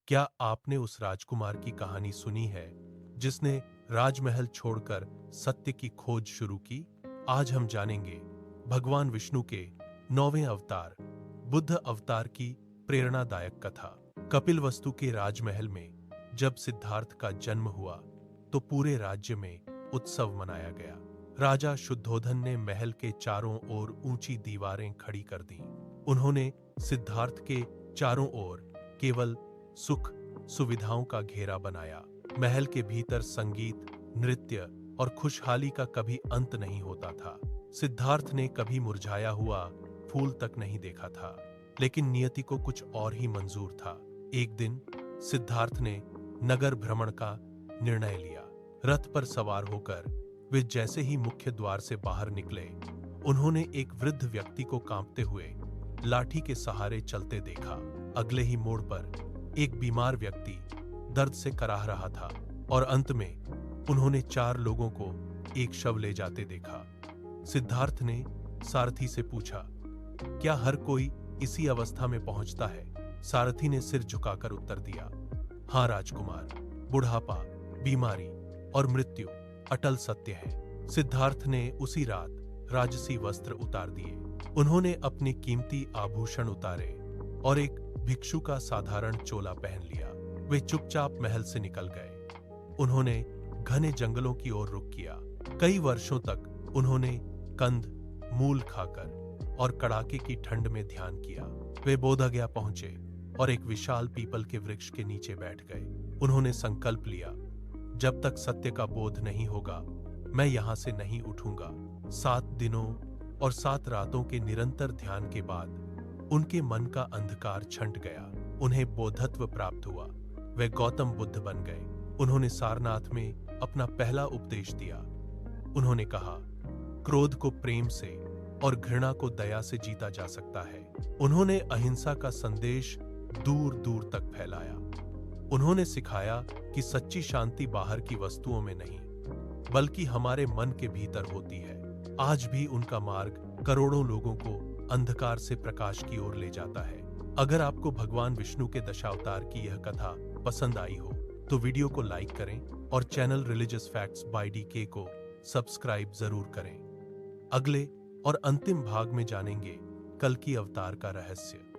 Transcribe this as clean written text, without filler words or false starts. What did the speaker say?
क्या आपने उस राजकुमार की कहानी सुनी है जिसने राजमहल छोड़कर सत्य की खोज शुरू की? आज हम जानेंगे भगवान विष्णु के 9वें अवतार बुद्ध अवतार की प्रेरणादायक कथा। कपिलवस्तु के राजमहल में जब सिद्धार्थ का जन्म हुआ तो पूरे राज्य में उत्सव मनाया गया। राजा शुद्धोधन ने महल के चारों ओर ऊंची दीवारें खड़ी कर दी। उन्होंने सिद्धार्थ के चारों ओर केवल सुख सुविधाओं का घेरा बनाया। महल के भीतर संगीत, नृत्य और खुशहाली का कभी अंत नहीं होता था। सिद्धार्थ ने कभी मुरझाया हुआ फूल तक नहीं देखा था, लेकिन नियति को कुछ और ही मंजूर था। एक दिन सिद्धार्थ ने नगर भ्रमण का निर्णय लिया। रथ पर सवार होकर वे जैसे ही मुख्य द्वार से बाहर निकले, उन्होंने एक वृद्ध व्यक्ति को कांपते हुए लाठी के सहारे चलते देखा। अगले ही मोड़ पर एक बीमार व्यक्ति दर्द से कराह रहा था और अंत में उन्होंने 4 लोगों को एक शव ले जाते देखा। सिद्धार्थ ने सारथी से पूछा, क्या हर कोई इसी अवस्था में पहुंचता है? सारथी ने सिर झुकाकर उत्तर दिया, हाँ राजकुमार, बुढ़ापा, बीमारी और मृत्यु अटल सत्य है। सिद्धार्थ ने उसी रात राजसी वस्त्र उतार दिए। उन्होंने अपने कीमती आभूषण उतारे और एक भिक्षु का साधारण चोला पहन लिया। वे चुपचाप महल से निकल गए। उन्होंने घने जंगलों की ओर रुख किया। कई वर्षों तक उन्होंने कंद मूल खाकर और कड़ाके की ठंड में ध्यान किया। वे बोधगया पहुंचे और एक विशाल पीपल के वृक्ष के नीचे बैठ गए। उन्होंने संकल्प लिया, जब तक सत्य का बोध नहीं होगा मैं यहां से नहीं उठूंगा। 7 दिनों और 7 रातों के निरंतर ध्यान के बाद उनके मन का अंधकार छंट गया। उन्हें बोधत्व प्राप्त हुआ। वे गौतम बुद्ध बन गए। उन्होंने सारनाथ में अपना पहला उपदेश दिया। उन्होंने कहा, क्रोध को प्रेम से और घृणा को दया से जीता जा सकता है। उन्होंने अहिंसा का संदेश दूर दूर तक फैलाया। उन्होंने सिखाया कि सच्ची शांति बाहर की वस्तुओं में नहीं, बल्कि हमारे मन के भीतर होती है। आज भी उनका मार्ग करोड़ों लोगों को अंधकार से प्रकाश की ओर ले जाता है। अगर आपको भगवान विष्णु के दशावतार की यह कथा पसंद आई हो तो वीडियो को लाइक करें और channel Religious Facts by DK को सब्सक्राइब जरूर करें। अगले और अंतिम भाग में जानेंगे कल्कि अवतार का रहस्य।